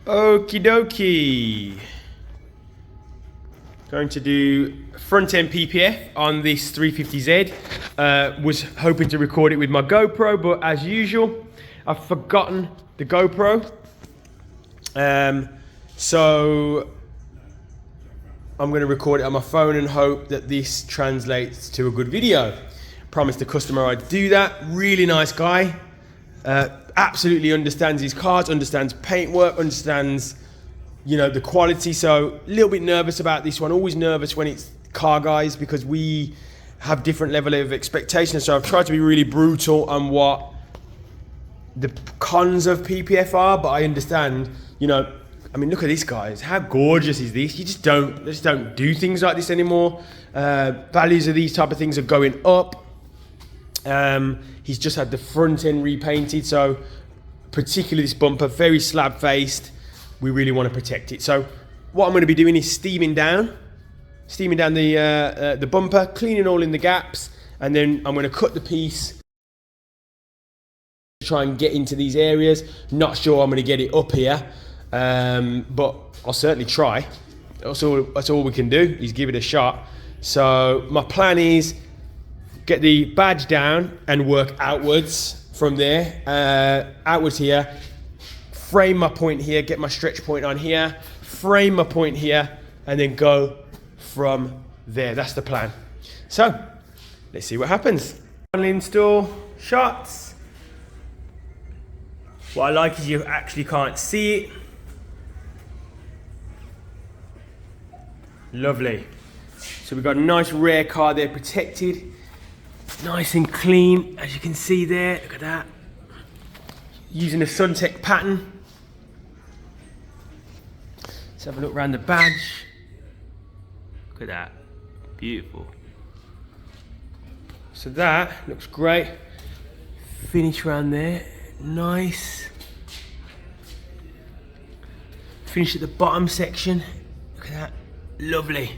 Okie dokie. Going to do front end PPF on this 350Z. Was hoping to record it with my GoPro, but as usual, I've forgotten the GoPro. So I'm going to record it on my phone and hope that this translates to a good video. Promised the customer I'd do that. Really nice guy. Absolutely understands his cars, understands paintwork, understands, you know, the quality. So a little bit nervous about this one. Always nervous when it's car guys because we have different level of expectations. So I've tried to be really brutal on what the cons of PPF are, but I understand, you know, I mean, look at this, guys. How gorgeous is this? You just don't do things like this anymore. Values of these type of things are going up. He's just had the front end repainted, so particularly this bumper, very slab faced. We really want to protect it. So what I'm going to be doing is steaming down the bumper, cleaning all in the gaps, and then I'm going to cut the piece to try and get into these areas. Not sure I'm going to get it up here, but I'll certainly try. That's all we can do is give it a shot. So my plan is get the badge down and work outwards from there, outwards here, frame my point here, get my stretch point on here, frame my point here, and then go from there. That's the plan. So let's see what happens. Finally install shots. What I like is you actually can't see it. Lovely. So we've got a nice rear car there protected. Nice and clean, as you can see there. Look at that. Using a Suntech pattern. Let's have a look around the badge. Look at that. Beautiful. So that looks great. Finish around there. Nice. Finish at the bottom section. Look at that. Lovely.